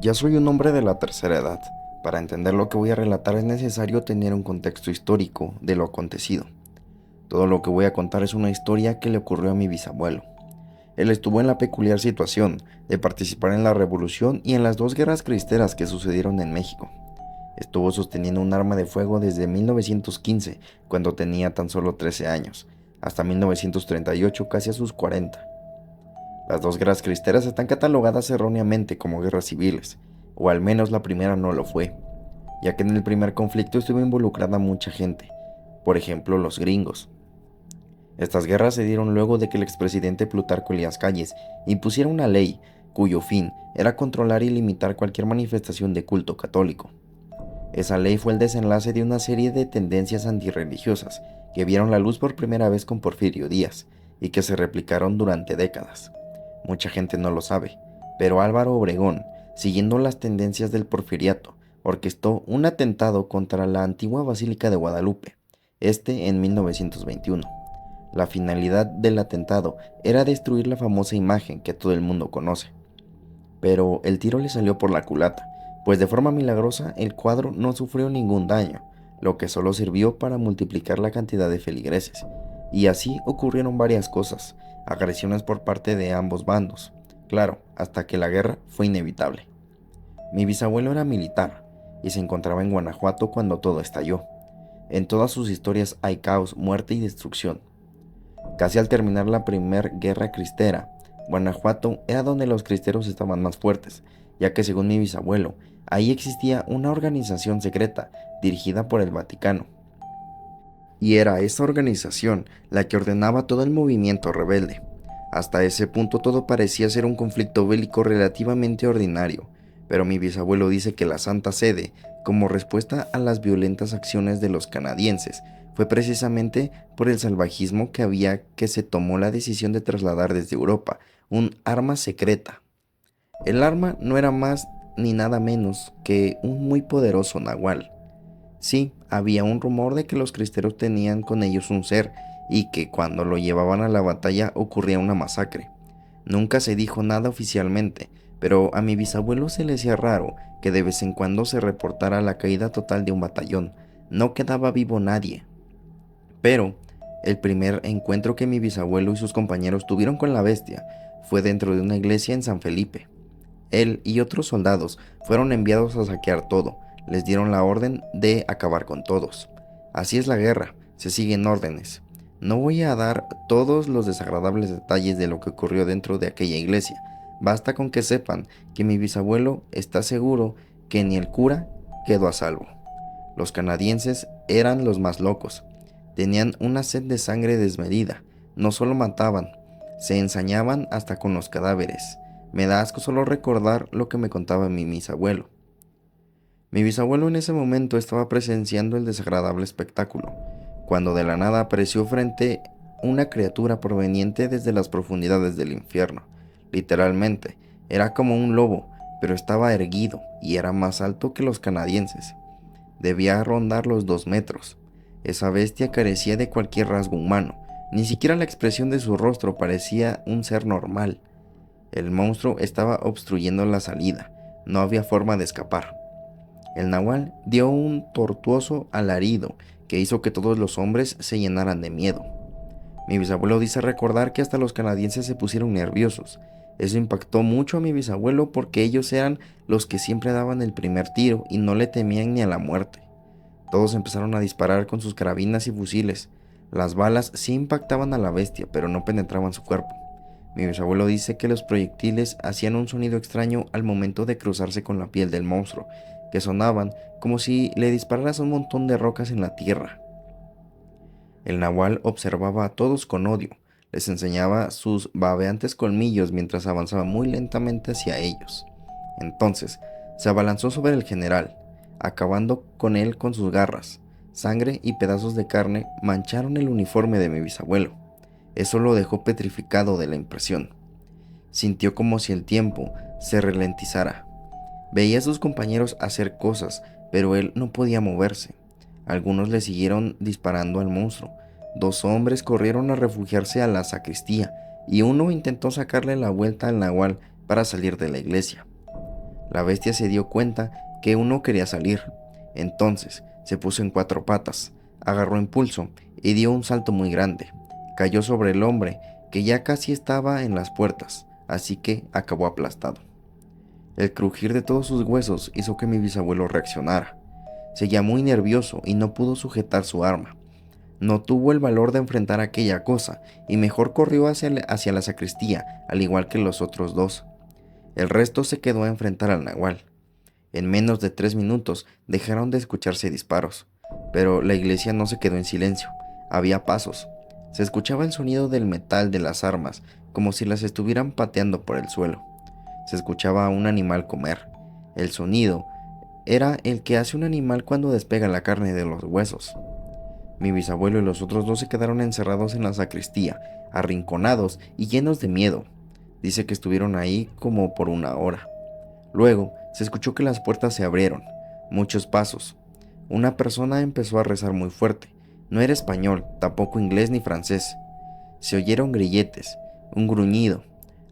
Ya soy un hombre de la tercera edad. Para entender lo que voy a relatar es necesario tener un contexto histórico de lo acontecido. Todo lo que voy a contar es una historia que le ocurrió a mi bisabuelo. Él estuvo en la peculiar situación de participar en la revolución y en las dos guerras cristeras que sucedieron en México. Estuvo sosteniendo un arma de fuego desde 1915, cuando tenía tan solo 13 años, hasta 1938, casi a sus 40. Las dos guerras cristeras están catalogadas erróneamente como guerras civiles, o al menos la primera no lo fue, ya que en el primer conflicto estuvo involucrada mucha gente, por ejemplo los gringos. Estas guerras se dieron luego de que el expresidente Plutarco Elías Calles impusiera una ley cuyo fin era controlar y limitar cualquier manifestación de culto católico. Esa ley fue el desenlace de una serie de tendencias antirreligiosas que vieron la luz por primera vez con Porfirio Díaz y que se replicaron durante décadas. Mucha gente no lo sabe, pero Álvaro Obregón, siguiendo las tendencias del porfiriato, orquestó un atentado contra la antigua Basílica de Guadalupe, en 1921. La finalidad del atentado era destruir la famosa imagen que todo el mundo conoce. Pero el tiro le salió por la culata, pues de forma milagrosa el cuadro no sufrió ningún daño, lo que solo sirvió para multiplicar la cantidad de feligreses. Y así ocurrieron varias cosas, agresiones por parte de ambos bandos, claro, hasta que la guerra fue inevitable. Mi bisabuelo era militar y se encontraba en Guanajuato cuando todo estalló. En todas sus historias hay caos, muerte y destrucción. Casi al terminar la Primera Guerra Cristera, Guanajuato era donde los cristeros estaban más fuertes, ya que según mi bisabuelo, ahí existía una organización secreta dirigida por el Vaticano. Y era esa organización la que ordenaba todo el movimiento rebelde. Hasta ese punto todo parecía ser un conflicto bélico relativamente ordinario, pero mi bisabuelo dice que la Santa Sede, como respuesta a las violentas acciones de los canadienses, fue precisamente por el salvajismo que había que se tomó la decisión de trasladar desde Europa un arma secreta. El arma no era más ni nada menos que un muy poderoso nahual. Sí, había un rumor de que los cristeros tenían con ellos un ser y que cuando lo llevaban a la batalla ocurría una masacre. Nunca se dijo nada oficialmente, pero a mi bisabuelo se le hacía raro que de vez en cuando se reportara la caída total de un batallón. No quedaba vivo nadie. Pero el primer encuentro que mi bisabuelo y sus compañeros tuvieron con la bestia fue dentro de una iglesia en San Felipe. Él y otros soldados fueron enviados a saquear todo. Les dieron la orden de acabar con todos. Así es la guerra, se siguen órdenes. No voy a dar todos los desagradables detalles de lo que ocurrió dentro de aquella iglesia. Basta con que sepan que mi bisabuelo está seguro que ni el cura quedó a salvo. Los canadienses eran los más locos. Tenían una sed de sangre desmedida. No solo mataban, se ensañaban hasta con los cadáveres. Me da asco solo recordar lo que me contaba mi bisabuelo. Mi bisabuelo en ese momento estaba presenciando el desagradable espectáculo, cuando de la nada apareció frente una criatura proveniente desde las profundidades del infierno. Literalmente, era como un lobo, pero estaba erguido y era más alto que los canadienses. Debía rondar los 2 metros. Esa bestia carecía de cualquier rasgo humano, ni siquiera la expresión de su rostro parecía un ser normal. El monstruo estaba obstruyendo la salida, no había forma de escapar. El nahual dio un tortuoso alarido que hizo que todos los hombres se llenaran de miedo. Mi bisabuelo dice recordar que hasta los canadienses se pusieron nerviosos. Eso impactó mucho a mi bisabuelo porque ellos eran los que siempre daban el primer tiro y no le temían ni a la muerte. Todos empezaron a disparar con sus carabinas y fusiles. Las balas sí impactaban a la bestia, pero no penetraban su cuerpo. Mi bisabuelo dice que los proyectiles hacían un sonido extraño al momento de cruzarse con la piel del monstruo, que sonaban como si le dispararas un montón de rocas en la tierra. El nahual observaba a todos con odio, les enseñaba sus babeantes colmillos mientras avanzaba muy lentamente hacia ellos. Entonces, se abalanzó sobre el general, acabando con él con sus garras. Sangre y pedazos de carne mancharon el uniforme de mi bisabuelo. Eso lo dejó petrificado de la impresión. Sintió como si el tiempo se ralentizara. Veía a sus compañeros hacer cosas, pero él no podía moverse. Algunos le siguieron disparando al monstruo. 2 hombres corrieron a refugiarse a la sacristía y uno intentó sacarle la vuelta al nahual para salir de la iglesia. La bestia se dio cuenta que uno quería salir. Entonces se puso en 4 patas, agarró impulso y dio un salto muy grande. Cayó sobre el hombre, que ya casi estaba en las puertas, así que acabó aplastado. El crujir de todos sus huesos hizo que mi bisabuelo reaccionara. Seguía muy nervioso y no pudo sujetar su arma. No tuvo el valor de enfrentar aquella cosa y mejor corrió hacia la sacristía, al igual que los otros 2. El resto se quedó a enfrentar al nahual. En menos de 3 minutos dejaron de escucharse disparos, pero la iglesia no se quedó en silencio. Había pasos. Se escuchaba el sonido del metal de las armas, como si las estuvieran pateando por el suelo. Se escuchaba a un animal comer. El sonido era el que hace un animal cuando despega la carne de los huesos. Mi bisabuelo y los otros 2 se quedaron encerrados en la sacristía, arrinconados y llenos de miedo. Dice que estuvieron ahí como por 1 hora. Luego se escuchó que las puertas se abrieron. Muchos pasos. Una persona empezó a rezar muy fuerte. No era español, tampoco inglés ni francés. Se oyeron grilletes, un gruñido,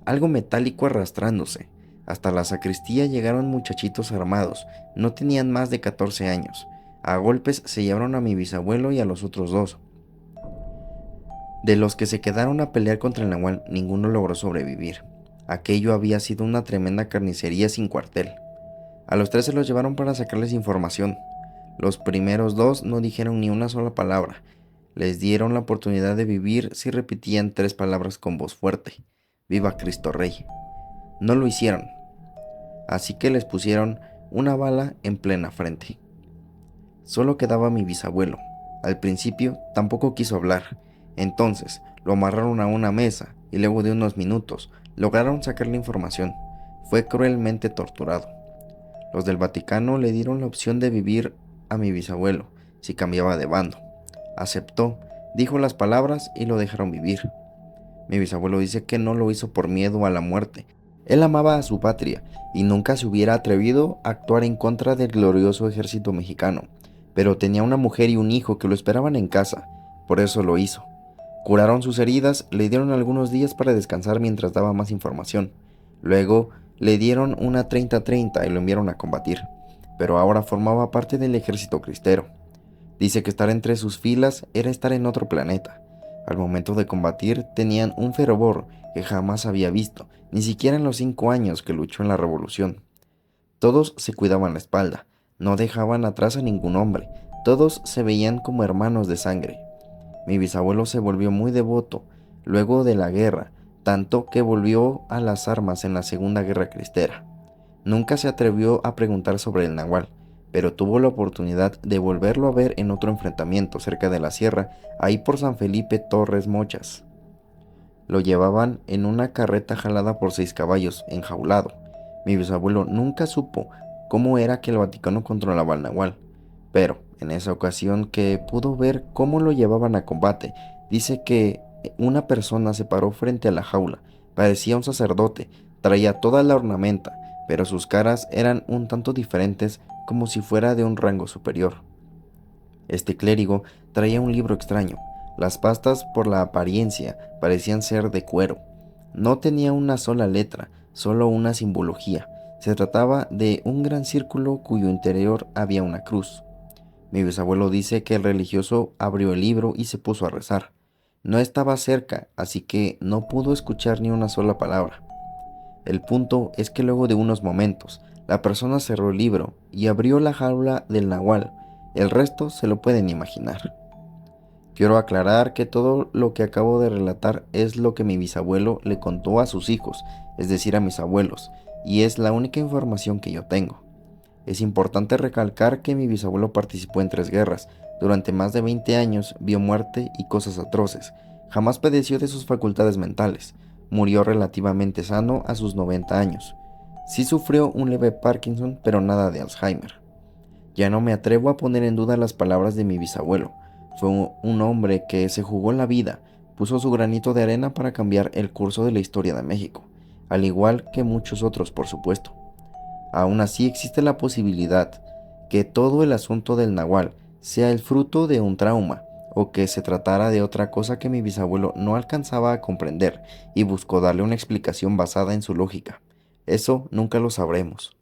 algo metálico arrastrándose. Hasta la sacristía llegaron muchachitos armados. No tenían más de 14 años. A golpes se llevaron a mi bisabuelo y a los otros 2. De los que se quedaron a pelear contra el nahual, ninguno logró sobrevivir. Aquello había sido una tremenda carnicería sin cuartel. A los 3 se los llevaron para sacarles información. Los primeros 2 no dijeron ni una sola palabra. Les dieron la oportunidad de vivir si repetían 3 palabras con voz fuerte. ¡Viva Cristo Rey! No lo hicieron, así que les pusieron una bala en plena frente. Solo quedaba mi bisabuelo. Al principio tampoco quiso hablar. Entonces lo amarraron a una mesa y luego de unos minutos lograron sacarle información. Fue cruelmente torturado. Los del Vaticano le dieron la opción de vivir a mi bisabuelo si cambiaba de bando. Aceptó, dijo las palabras y lo dejaron vivir. Mi bisabuelo dice que no lo hizo por miedo a la muerte. Él amaba a su patria y nunca se hubiera atrevido a actuar en contra del glorioso ejército mexicano, pero tenía una mujer y un hijo que lo esperaban en casa, por eso lo hizo. Curaron sus heridas, le dieron algunos días para descansar mientras daba más información. Luego le dieron una 30-30 y lo enviaron a combatir, pero ahora formaba parte del ejército cristero. Dice que estar entre sus filas era estar en otro planeta. Al momento de combatir tenían un fervor que jamás había visto, ni siquiera en los 5 años que luchó en la revolución. Todos se cuidaban la espalda, no dejaban atrás a ningún hombre, todos se veían como hermanos de sangre. Mi bisabuelo se volvió muy devoto luego de la guerra, tanto que volvió a las armas en la Segunda Guerra Cristera. Nunca se atrevió a preguntar sobre el nahual, pero tuvo la oportunidad de volverlo a ver en otro enfrentamiento cerca de la sierra, ahí por San Felipe Torres Mochas. Lo llevaban en una carreta jalada por 6 caballos, enjaulado. Mi bisabuelo nunca supo cómo era que el Vaticano controlaba al nahual, pero en esa ocasión que pudo ver cómo lo llevaban a combate, dice que una persona se paró frente a la jaula. Parecía un sacerdote, traía toda la ornamenta, pero sus caras eran un tanto diferentes, como si fuera de un rango superior. Este clérigo traía un libro extraño. Las pastas, por la apariencia, parecían ser de cuero. No tenía una sola letra, solo una simbología. Se trataba de un gran círculo cuyo interior había una cruz. Mi bisabuelo dice que el religioso abrió el libro y se puso a rezar. No estaba cerca, así que no pudo escuchar ni una sola palabra. El punto es que luego de unos momentos, la persona cerró el libro y abrió la jaula del nahual. El resto se lo pueden imaginar. Quiero aclarar que todo lo que acabo de relatar es lo que mi bisabuelo le contó a sus hijos, es decir, a mis abuelos, y es la única información que yo tengo. Es importante recalcar que mi bisabuelo participó en 3 guerras, durante más de 20 años vio muerte y cosas atroces, jamás padeció de sus facultades mentales, murió relativamente sano a sus 90 años. Sí sufrió un leve Parkinson, pero nada de Alzheimer. Ya no me atrevo a poner en duda las palabras de mi bisabuelo. Fue un hombre que se jugó la vida, puso su granito de arena para cambiar el curso de la historia de México, al igual que muchos otros, por supuesto. Aún así existe la posibilidad que todo el asunto del nahual sea el fruto de un trauma, o que se tratara de otra cosa que mi bisabuelo no alcanzaba a comprender y buscó darle una explicación basada en su lógica. Eso nunca lo sabremos.